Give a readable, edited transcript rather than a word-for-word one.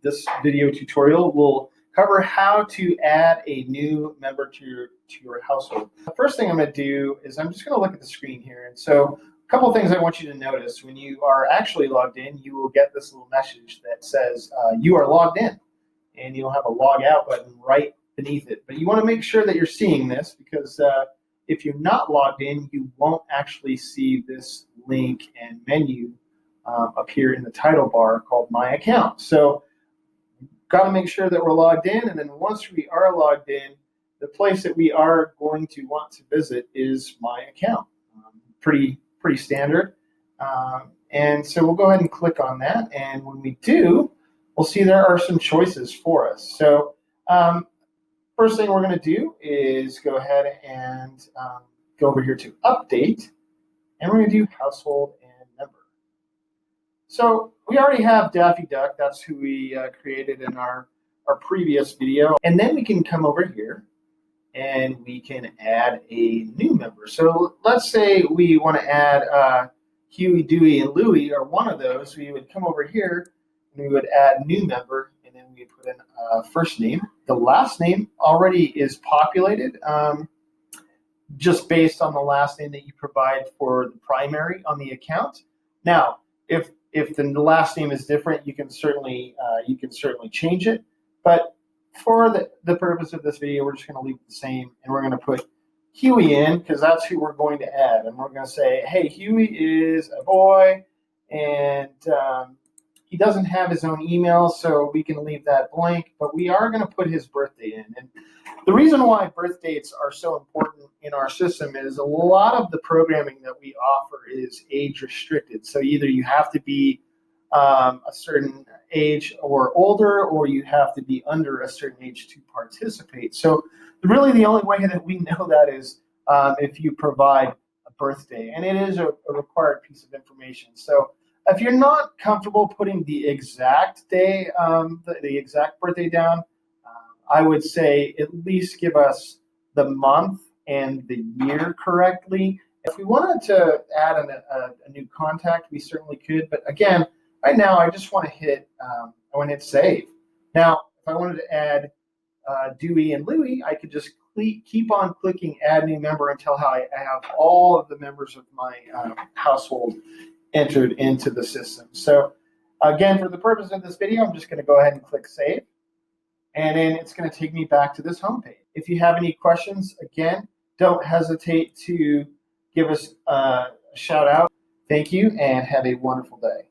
This video tutorial will cover how to add a new member to your household. The first thing I'm going to do is I'm just going to look at the screen here. And so a couple of things I want you to notice. When you are actually logged in, you will get this little message that says you are logged in, and you'll have a log out button right beneath it. But you want to make sure that you're seeing this, because if you're not logged in, you won't actually see this link and menu appear in the title bar called My Account. So got to make sure that we're logged in, and then once we are logged in, the place that we are going to want to visit is My Account. Pretty standard. And so we'll go ahead and click on that, and when we do, we'll see there are some choices for us. So first thing we're going to do is go ahead and go over here to Update, and we're going to do Household and Member. So we already have Daffy Duck. That's who we created in our previous video. And then we can come over here and we can add a new member. So let's say we want to add Huey, Dewey, and Louie, or one of those. We would come over here and we would add new member, and then we put in first name. The last name already is populated just based on the last name that you provide for the primary on the account. Now, if the last name is different, you can certainly change it. But for the purpose of this video, we're just going to leave it the same, and we're going to put Huey in because that's who we're going to add. And we're going to say, hey, Huey is a boy, and he doesn't have his own email, so we can leave that blank. But we are going to put his birthday in. And the reason why birth dates are so important in our system is a lot of the programming that we offer is age restricted. So either you have to be a certain age or older, or you have to be under a certain age to participate. So really the only way that we know that is if you provide a birthday, and it is a required piece of information. So if you're not comfortable putting the exact day, the exact birthday down, I would say at least give us the month and the year correctly. If we wanted to add a new contact, we certainly could. But again, right now I just want to hit save. Now, if I wanted to add Dewey and Louie, I could just keep on clicking add new member until I have all of the members of my household entered into the system. So again, for the purpose of this video, I'm just going to go ahead and click save. And then it's going to take me back to this homepage. If you have any questions, again, don't hesitate to give us a shout out. Thank you, and have a wonderful day.